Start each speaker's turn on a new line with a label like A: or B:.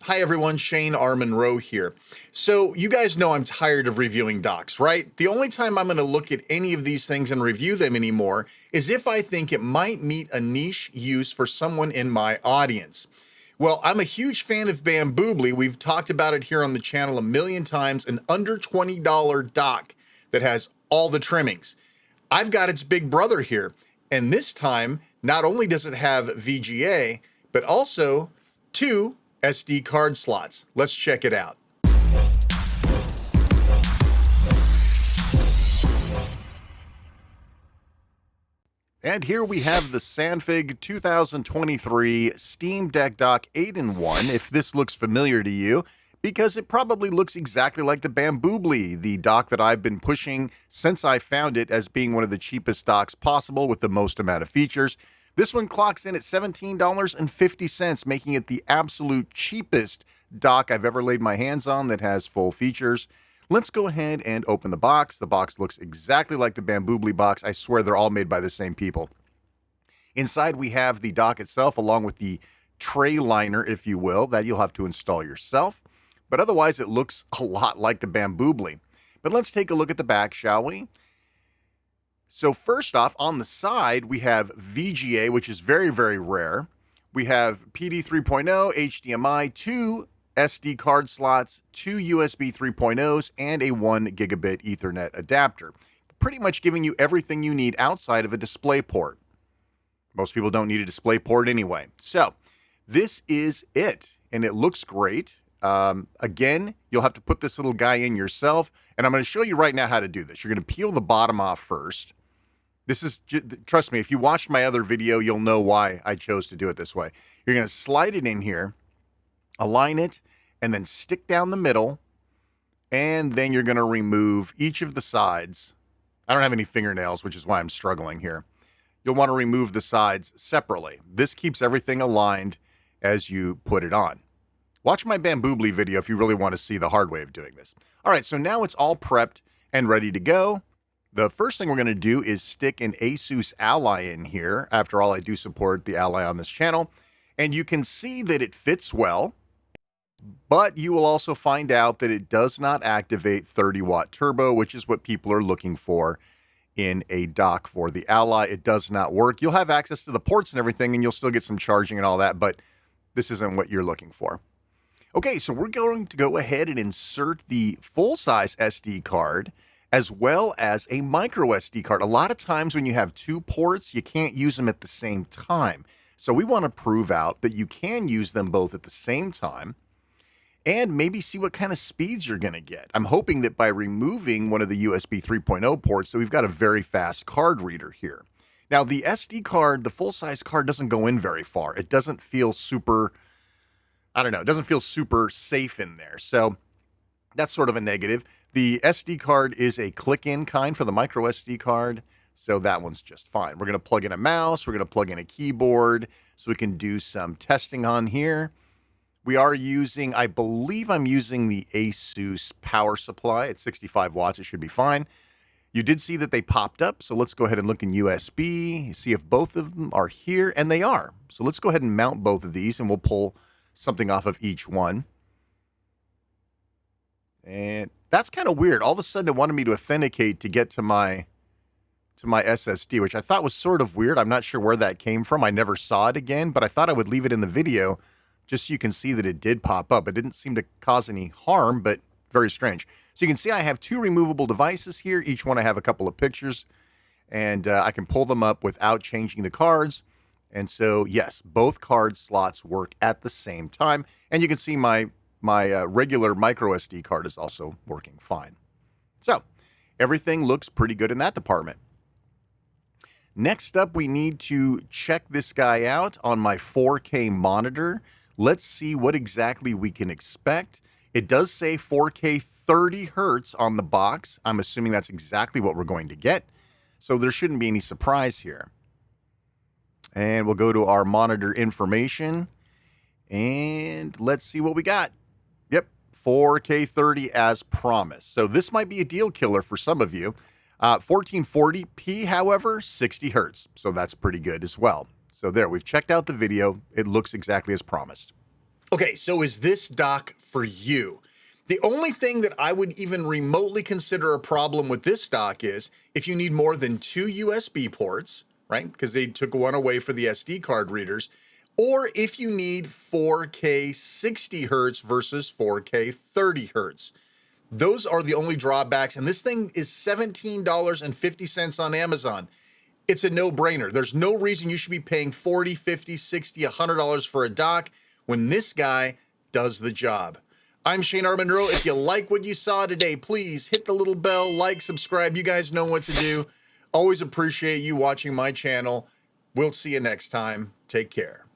A: Hi everyone, Shane R. Monroe here. So you guys know I'm tired of reviewing docks, right? The only time I'm going to look at any of these things and review them anymore is if I think it might meet a niche use for someone in my audience. Well, I'm a huge fan of Bambluby. We've talked about it here on the channel a million times, an under $20 dock that has all the trimmings. I've got its big brother here, and this time, not only does it have VGA, but also two SD card slots. Let's check it out. And here we have the Sanfag 2023 Steam Deck Dock 8-in-1, if this looks familiar to you, because it probably looks exactly like the Bambluby, the dock that I've been pushing since I found it as being one of the cheapest docks possible with the most amount of features. This one clocks in at $17.50, making it the absolute cheapest dock I've ever laid my hands on that has full features. Let's go ahead and open the box. The box looks exactly like the Bambluby box. I swear they're all made by the same people. Inside we have the dock itself along with the tray liner, if you will, that you'll have to install yourself. But otherwise it looks a lot like the Bambluby. But let's take a look at the back, shall we? So first off, on the side, we have VGA, which is very, very rare. We have PD 3.0, HDMI, two SD card slots, two USB 3.0s, and a 1 gigabit Ethernet adapter. Pretty much giving you everything you need outside of a display port. Most people don't need a display port anyway. So this is it, and it looks great. Again, you'll have to put this little guy in yourself, and I'm going to show you right now how to do this. You're going to peel the bottom off first. This is, trust me, if you watched my other video, you'll know why I chose to do it this way. You're going to slide it in here, align it, and then stick down the middle, and then you're going to remove each of the sides. I don't have any fingernails, which is why I'm struggling here. You'll want to remove the sides separately. This keeps everything aligned as you put it on. Watch my Bambluby video if you really want to see the hard way of doing this. All right, so now it's all prepped and ready to go. The first thing we're going to do is stick an Asus Ally in here. After all, I do support the Ally on this channel. And you can see that it fits well, but you will also find out that it does not activate 30-watt turbo, which is what people are looking for in a dock for the Ally. It does not work. You'll have access to the ports and everything, and you'll still get some charging and all that, but this isn't what you're looking for. Okay, so we're going to go ahead and insert the full-size SD card as well as a micro SD card. A lot of times when you have two ports, you can't use them at the same time. So we want to prove out that you can use them both at the same time and maybe see what kind of speeds you're going to get. I'm hoping that by removing one of the USB 3.0 ports, so we've got a very fast card reader here. Now, the SD card, the full-size card, doesn't go in very far. It doesn't feel super, I don't know, it doesn't feel super safe in there. So that's sort of a negative. The SD card is a click-in kind for the micro SD card, so that one's just fine. We're going to plug in a mouse. We're going to plug in a keyboard so we can do some testing on here. We are using, I believe I'm using the Asus power supply at 65 watts. It should be fine. You did see that they popped up, so let's go ahead and look in USB, see if both of them are here, and they are. So let's go ahead and mount both of these, and we'll pull something off of each one. And that's kind of weird. All of a sudden, it wanted me to authenticate to get to my SSD, which I thought was sort of weird. I'm not sure where that came from. I never saw it again, but I thought I would leave it in the video just so you can see that it did pop up. It didn't seem to cause any harm, but very strange. So you can see I have two removable devices here. Each one I have a couple of pictures, and I can pull them up without changing the cards. And so, yes, both card slots work at the same time. And you can see my regular micro SD card is also working fine. So everything looks pretty good in that department. Next up, we need to check this guy out on my 4K monitor. Let's see what exactly we can expect. It does say 4K 30 hertz on the box. I'm assuming that's exactly what we're going to get. So there shouldn't be any surprise here. And we'll go to our monitor information. And let's see what we got. Yep, 4K 30 as promised. So this might be a deal killer for some of you. 1440p, however, 60 hertz. So that's pretty good as well. So there, we've checked out the video. It looks exactly as promised. Okay, so is this dock for you? The only thing that I would even remotely consider a problem with this dock is if you need more than 2 USB ports, right? Because they took one away for the SD card readers, or if you need 4K 60 hertz versus 4K 30 hertz. Those are the only drawbacks, and this thing is $17.50 on Amazon. It's a no-brainer. There's no reason you should be paying $40, $50, $60, $100 for a dock when this guy does the job. I'm Shane Armendro. If you like what you saw today, please hit the little bell, like, subscribe. You guys know what to do. Always appreciate you watching my channel. We'll see you next time. Take care.